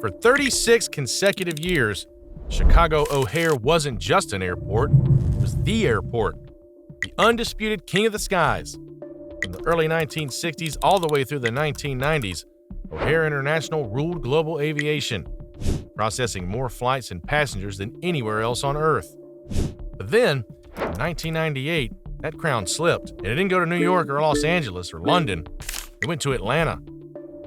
For 36 consecutive years, Chicago O'Hare wasn't just an airport, it was the airport, the undisputed king of the skies. From the early 1960s all the way through the 1990s, O'Hare International ruled global aviation, processing more flights and passengers than anywhere else on Earth. But then, in 1998, that crown slipped, and it didn't go to New York or Los Angeles or London. It went to Atlanta,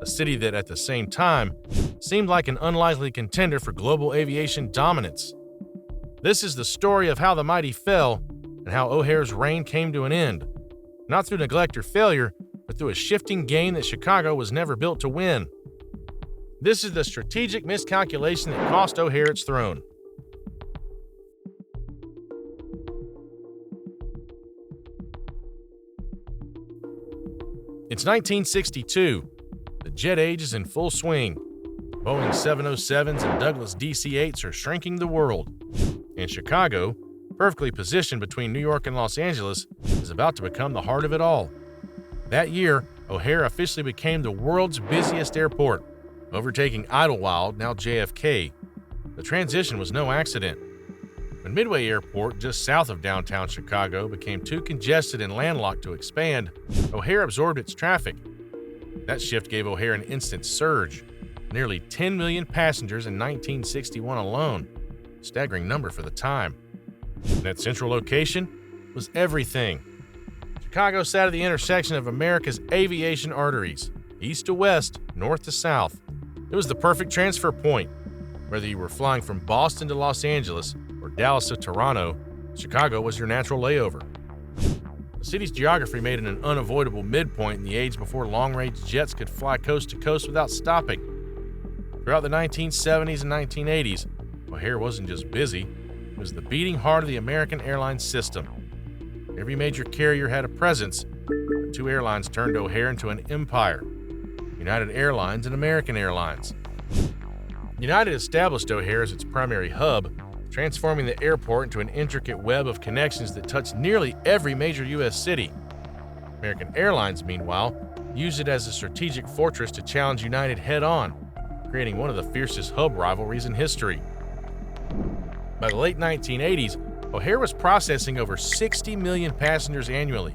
a city that at the same time seemed like an unlikely contender for global aviation dominance. This is the story of how the mighty fell and how O'Hare's reign came to an end, not through neglect or failure, but through a shifting game that Chicago was never built to win. This is the strategic miscalculation that cost O'Hare its throne. It's 1962. The jet age is in full swing. Boeing 707s and Douglas DC-8s are shrinking the world. And Chicago, perfectly positioned between New York and Los Angeles, is about to become the heart of it all. That year, O'Hare officially became the world's busiest airport, overtaking Idlewild, now JFK. The transition was no accident. When Midway Airport, just south of downtown Chicago, became too congested and landlocked to expand, O'Hare absorbed its traffic. That shift gave O'Hare an instant surge, nearly 10 million passengers in 1961 alone, a staggering number for the time. And that central location was everything. Chicago sat at the intersection of America's aviation arteries, east to west, north to south. It was the perfect transfer point. Whether you were flying from Boston to Los Angeles or Dallas to Toronto, Chicago was your natural layover. The city's geography made it an unavoidable midpoint in the age before long-range jets could fly coast to coast without stopping. Throughout the 1970s and 1980s, O'Hare wasn't just busy, it was the beating heart of the American airline system. Every major carrier had a presence, but two airlines turned O'Hare into an empire: United Airlines and American Airlines. United established O'Hare as its primary hub, transforming the airport into an intricate web of connections that touched nearly every major U.S. city. American Airlines, meanwhile, used it as a strategic fortress to challenge United head-on, creating one of the fiercest hub rivalries in history. By the late 1980s, O'Hare was processing over 60 million passengers annually,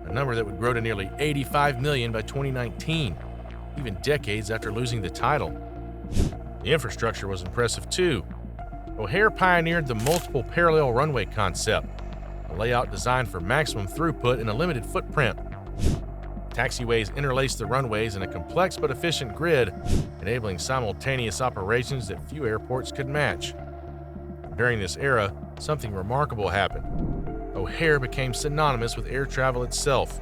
a number that would grow to nearly 85 million by 2019, even decades after losing the title. The infrastructure was impressive too. O'Hare pioneered the multiple parallel runway concept, a layout designed for maximum throughput in a limited footprint. Taxiways interlaced the runways in a complex but efficient grid, enabling simultaneous operations that few airports could match. During this era, something remarkable happened. O'Hare became synonymous with air travel itself.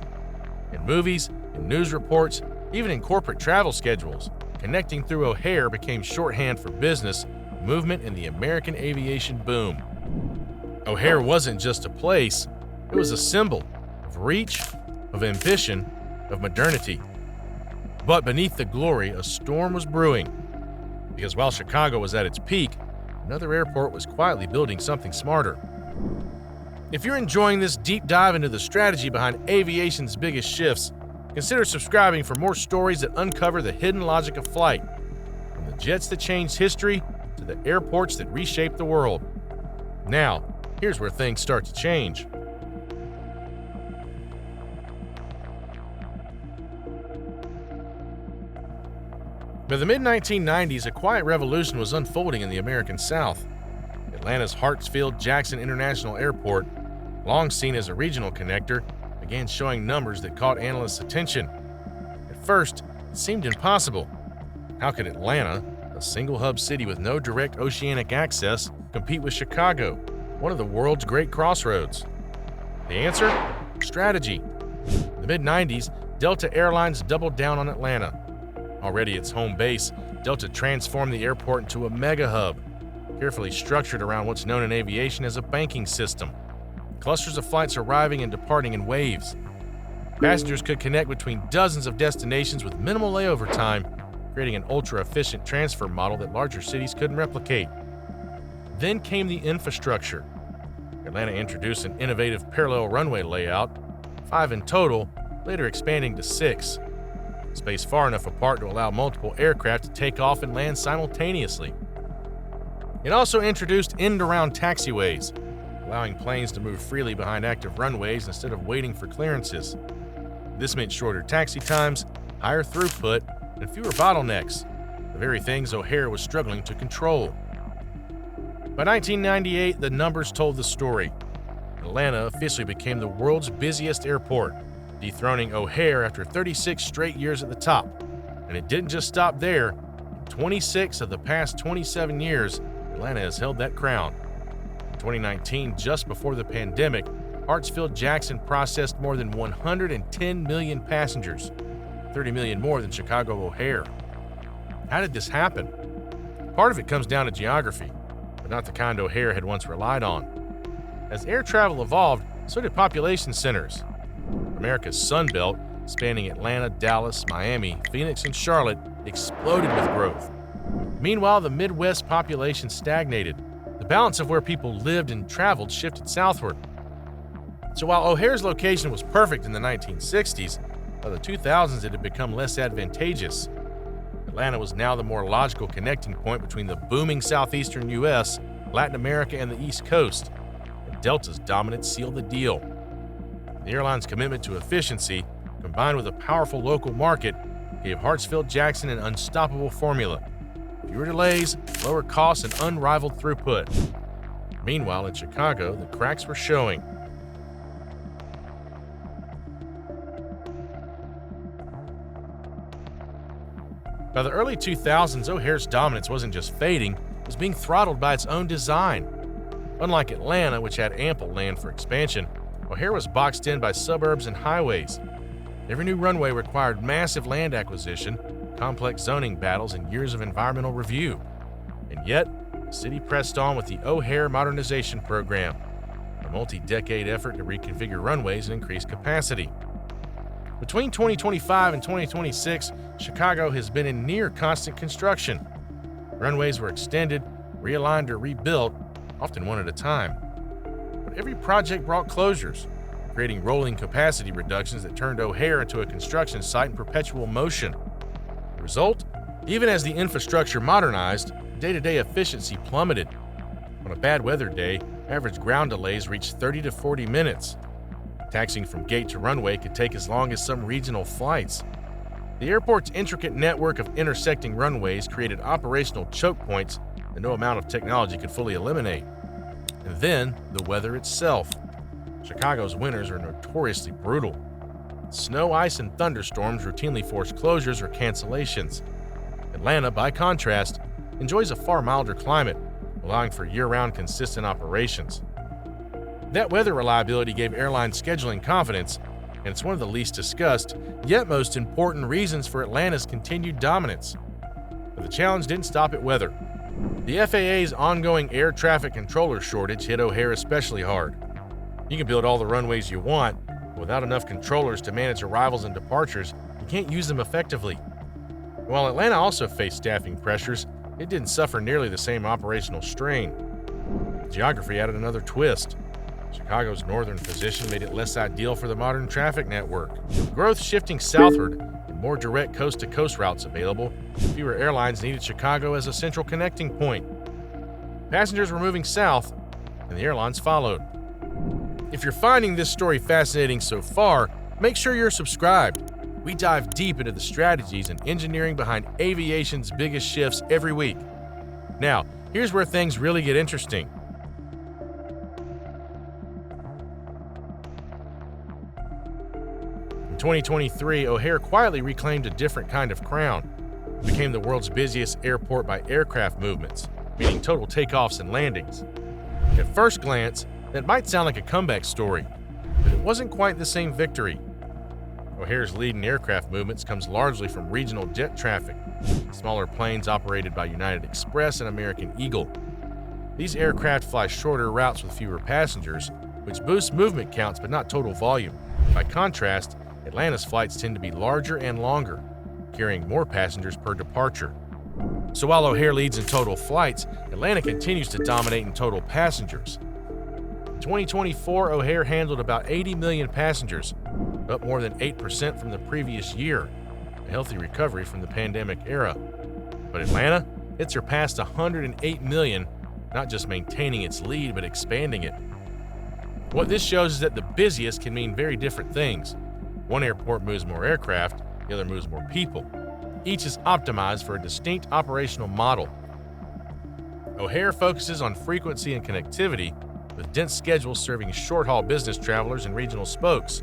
In movies, in news reports, even in corporate travel schedules, connecting through O'Hare became shorthand for business, movement, and the American aviation boom. O'Hare wasn't just a place, it was a symbol of reach, of ambition, of modernity. But beneath the glory, a storm was brewing. Because while Chicago was at its peak, another airport was quietly building something smarter. If you're enjoying this deep dive into the strategy behind aviation's biggest shifts, consider subscribing for more stories that uncover the hidden logic of flight, from the jets that changed history to the airports that reshaped the world. Now, here's where things start to change. By the mid-1990s, a quiet revolution was unfolding in the American South. Atlanta's Hartsfield-Jackson International Airport, long seen as a regional connector, began showing numbers that caught analysts' attention. At first, it seemed impossible. How could Atlanta, a single-hub city with no direct oceanic access, compete with Chicago, one of the world's great crossroads? The answer? Strategy. In the mid-90s, Delta Airlines doubled down on Atlanta. Already its home base, Delta transformed the airport into a mega hub, carefully structured around what's known in aviation as a banking system. Clusters of flights arriving and departing in waves. Passengers could connect between dozens of destinations with minimal layover time, creating an ultra-efficient transfer model that larger cities couldn't replicate. Then came the infrastructure. Atlanta introduced an innovative parallel runway layout, 5 in total, later expanding to 6. spaced far enough apart to allow multiple aircraft to take off and land simultaneously. It also introduced end-around taxiways, allowing planes to move freely behind active runways instead of waiting for clearances. This meant shorter taxi times, higher throughput, and fewer bottlenecks, the very things O'Hare was struggling to control. By 1998, the numbers told the story. Atlanta officially became the world's busiest airport, dethroning O'Hare after 36 straight years at the top. And it didn't just stop there. In 26 of the past 27 years, Atlanta has held that crown. In 2019, just before the pandemic, Hartsfield-Jackson processed more than 110 million passengers, 30 million more than Chicago O'Hare. How did this happen? Part of it comes down to geography, but not the kind O'Hare had once relied on. As air travel evolved, so did population centers. America's Sun Belt, spanning Atlanta, Dallas, Miami, Phoenix, and Charlotte, exploded with growth. Meanwhile, the Midwest population stagnated. The balance of where people lived and traveled shifted southward. So while O'Hare's location was perfect in the 1960s, by the 2000s it had become less advantageous. Atlanta was now the more logical connecting point between the booming southeastern U.S., Latin America, and the East Coast. And Delta's dominance sealed the deal. The airline's commitment to efficiency, combined with a powerful local market, gave Hartsfield-Jackson an unstoppable formula: fewer delays, lower costs, and unrivaled throughput. Meanwhile, in Chicago, the cracks were showing. By the early 2000s, O'Hare's dominance wasn't just fading, it was being throttled by its own design. Unlike Atlanta, which had ample land for expansion, O'Hare was boxed in by suburbs and highways. Every new runway required massive land acquisition, complex zoning battles, and years of environmental review. And yet, the city pressed on with the O'Hare Modernization Program, a multi-decade effort to reconfigure runways and increase capacity. Between 2025 and 2026, Chicago has been in near constant construction. Runways were extended, realigned, or rebuilt, often one at a time. But every project brought closures, creating rolling capacity reductions that turned O'Hare into a construction site in perpetual motion. The result? Even as the infrastructure modernized, day-to-day efficiency plummeted. On a bad weather day, average ground delays reached 30 to 40 minutes. Taxiing from gate to runway could take as long as some regional flights. The airport's intricate network of intersecting runways created operational choke points that no amount of technology could fully eliminate. And then, the weather itself. Chicago's winters are notoriously brutal. Snow, ice, and thunderstorms routinely force closures or cancellations. Atlanta, by contrast, enjoys a far milder climate, allowing for year-round consistent operations. That weather reliability gave airlines scheduling confidence, and it's one of the least discussed, yet most important reasons for Atlanta's continued dominance. But the challenge didn't stop at weather. The FAA's ongoing air traffic controller shortage hit O'Hare especially hard. You can build all the runways you want, but without enough controllers to manage arrivals and departures, you can't use them effectively. While Atlanta also faced staffing pressures, it didn't suffer nearly the same operational strain. Geography added another twist. Chicago's northern position made it less ideal for the modern traffic network. With growth shifting southward and more direct coast-to-coast routes available, fewer airlines needed Chicago as a central connecting point. Passengers were moving south, and the airlines followed. If you're finding this story fascinating so far, make sure you're subscribed. We dive deep into the strategies and engineering behind aviation's biggest shifts every week. Now, here's where things really get interesting. In 2023, O'Hare quietly reclaimed a different kind of crown. It became the world's busiest airport by aircraft movements, meaning total takeoffs and landings. At first glance, that might sound like a comeback story, but it wasn't quite the same victory. O'Hare's lead in aircraft movements comes largely from regional jet traffic, smaller planes operated by United Express and American Eagle. These aircraft fly shorter routes with fewer passengers, which boosts movement counts but not total volume. By contrast, Atlanta's flights tend to be larger and longer, carrying more passengers per departure. So while O'Hare leads in total flights, Atlanta continues to dominate in total passengers. In 2024, O'Hare handled about 80 million passengers, up more than 8% from the previous year. a healthy recovery from the pandemic era. But Atlanta, it surpassed 108 million, not just maintaining its lead, but expanding it. What this shows is that the busiest can mean very different things. One airport moves more aircraft, the other moves more people. Each is optimized for a distinct operational model. O'Hare focuses on frequency and connectivity, with dense schedules serving short-haul business travelers and regional spokes.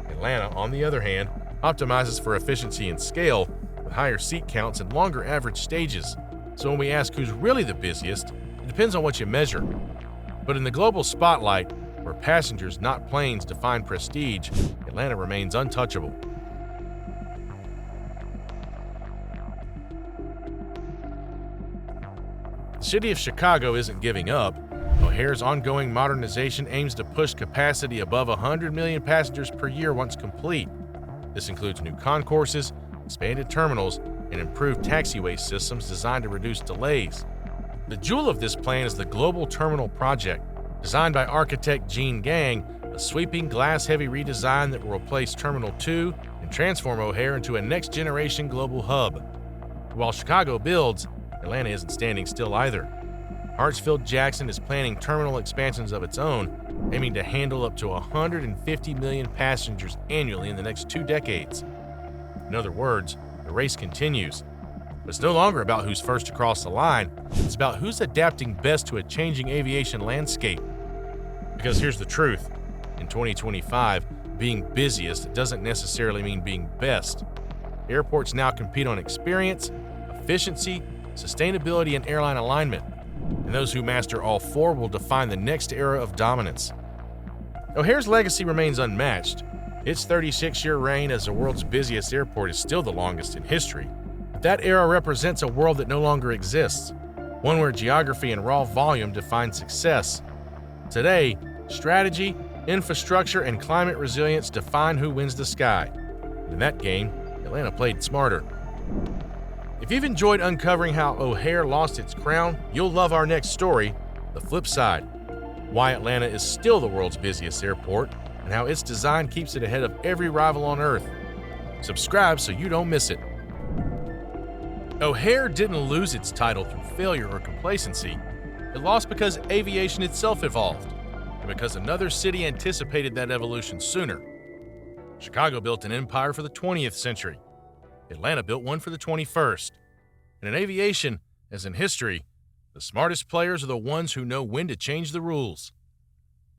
Atlanta, on the other hand, optimizes for efficiency and scale, with higher seat counts and longer average stages. So when we ask who's really the busiest, it depends on what you measure. But in the global spotlight, where passengers, not planes, define prestige, Atlanta remains untouchable. The city of Chicago isn't giving up. O'Hare's ongoing modernization aims to push capacity above 100 million passengers per year once complete. This includes new concourses, expanded terminals, and improved taxiway systems designed to reduce delays. The jewel of this plan is the Global Terminal Project, designed by architect Gene Gang, a sweeping glass-heavy redesign that will replace Terminal 2 and transform O'Hare into a next-generation global hub. While Chicago builds, Atlanta isn't standing still either. Hartsfield-Jackson is planning terminal expansions of its own, aiming to handle up to 150 million passengers annually in the next 2 decades. In other words, the race continues. But it's no longer about who's first to cross the line, it's about who's adapting best to a changing aviation landscape. Because here's the truth. In 2025, being busiest doesn't necessarily mean being best. Airports now compete on experience, efficiency, sustainability, and airline alignment. And those who master all 4 will define the next era of dominance. O'Hare's legacy remains unmatched. Its 36-year reign as the world's busiest airport is still the longest in history. But that era represents a world that no longer exists, one where geography and raw volume define success. Today, strategy, infrastructure, and climate resilience define who wins the sky. And in that game, Atlanta played smarter. If you've enjoyed uncovering how O'Hare lost its crown, you'll love our next story, The Flip Side: Why Atlanta is still the world's busiest airport, and how its design keeps it ahead of every rival on Earth. Subscribe so you don't miss it. O'Hare didn't lose its title through failure or complacency. It lost because aviation itself evolved, and because another city anticipated that evolution sooner. Chicago built an empire for the 20th century. Atlanta built one for the 21st. And in aviation, as in history, the smartest players are the ones who know when to change the rules.